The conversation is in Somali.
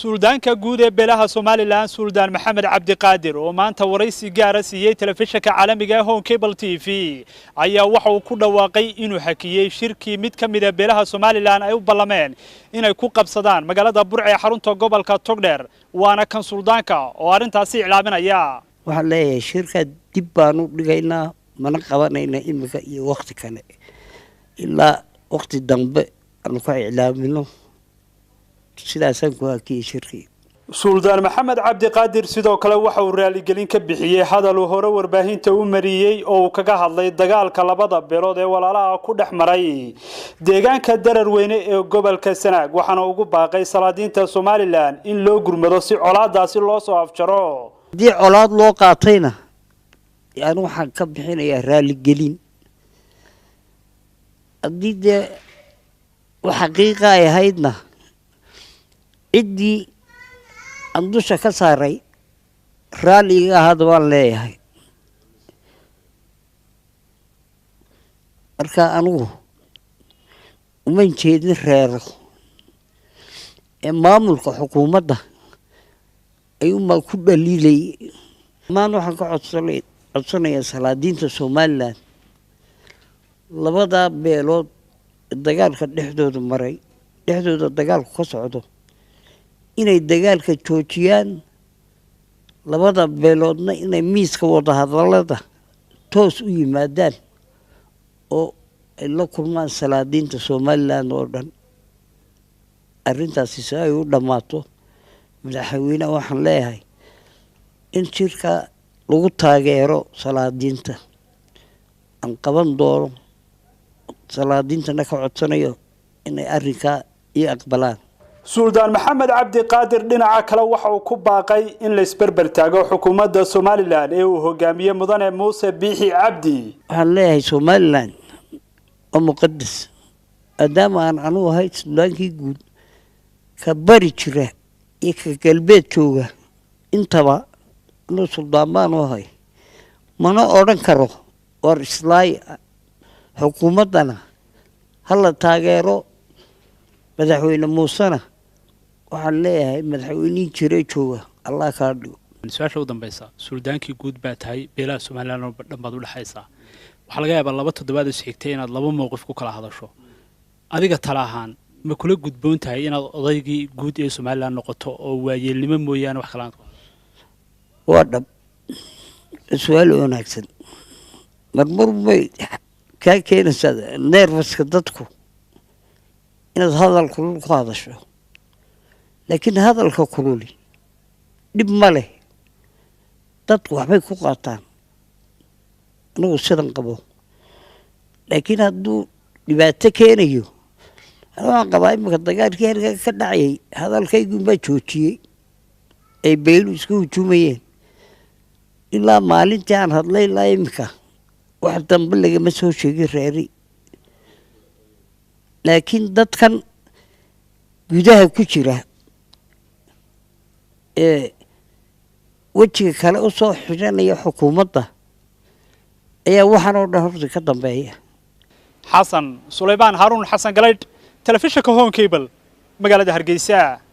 Suldaanka guud ee beelaha Somaliland Suldaan Maxamed C oo maanta waraysi gaar ah siiyay telefishinka caalamiga ah Cable TV ayaa waxa uu ku dhawaaqay inuu hakiyay shirkii mid ka mid ah beelaha Somaliland ay u ballameen inay ku qabsadaan magaalada Burco ee xarunta gobolka Togdheer waana kan suldaanka oo arintaasi iclaaminaya. waxa leeyahay shirka dib baan u dhigaynaa mana qabanayna imika iyo waqti kale ilaa waqti dambe aan ku iclaamino sidaasan ku hakiyay shirkii. Suldaan Maxamed C sidoo kale waxa uu raali gelin ka bixiyay hadal uu hore warbaahinta u mariyay oo uu kaga hadlay dagaalka labada beelood ee walaalaha ku dhexmaray deegaanka Dararweyne ee gobolka Sanaag waxaana ugu baaqay salaadiinta Somaliland in loo gurmado si colaadaasi loo soo afjaro. Dii colaad loo qaatayna yani waxaan ka bixinayaa raali gelin hadii waxa xaqiiqa ay haydna idii andusha ka saaray raaliga hada waan leeyahay marka anigu uma jeedin reero ee maamulka xukuumadda ayuma ku dhaliilay maan waxaan ka codsanayaa salaadiinta Somaliland labada beelood dagaalka dhexdooda maray dhexdooda dagaalku ka socdo inay dagaalka joojiyaan labada beeloodna inay miiska wada hadalada toos u yimaadaan oo ay la kulmaan salaadiinta Somaliland oo dhan arrintaasi si ay u dhamaato madaxweynaha waxaan leeyahay in shirka lagu taageero salaadiinta aan qaban doono salaadiintana ka codsanayo inay arrinka iyo aqbalaan. Suldaan Maxamed C dhinaca kale waxa uu ku baaqay in la isbarbar taago xukuumadda Somaliland ee uu hogaamiyo mudane Muuse Biixi Cabdi. waxaan leeyahay Somaliland oo muqaddas maadaama aan anigu ahay Sudaankii guud ka bari jira iyo ka galbeed jooga intaba inuu suldaamaan u ahay mana odhan karo war islaay xukuumaddana hala taageero madaxweyne Muusena waxaan leeyahay madaxweynihii jiray jooga Allah ka dhigo. Su'aasha ugu dambaysa suldaankii guud baa tahay beelaha Somaliland oo dhanbaad u dhaxaysa waxa laga yaabaa laba toddobaad is xigtay inaad laba mowqif ku kala hadasho adiga tala ahaan ma kula gudboon tahay inaad odaygii guud ee Somaliland noqoto oo waayeelnimo mooyaan wax kale aan waa dhab su'aal wanaagsan marmar may ka keenaysaa nervouska dadku inaad hadal kulul ku hadasho laakiin hadalka kululi dib ma leh dadku waxbay ku qaataan anigu sidan qabo laakiin hadduu dhibaato keenayo waxaan qabaa imika dagaalkii halkaa ka dhacayay hadalkaygu baa joojiyey ay beelu isku hujuumayeen ilaa maalintii aan hadlay ilaa imika wax dambe lagama soo sheegin reeri laakiin dadkan gudaha ku jira ee wajiga kale u soo xidhanaya xukuumadda ayaa waxaan oo dhan horta ka dambeeya. Xasan Sulaymaan Harun Xasan Galeyd telefishinka Cable magaalada Hargeysa.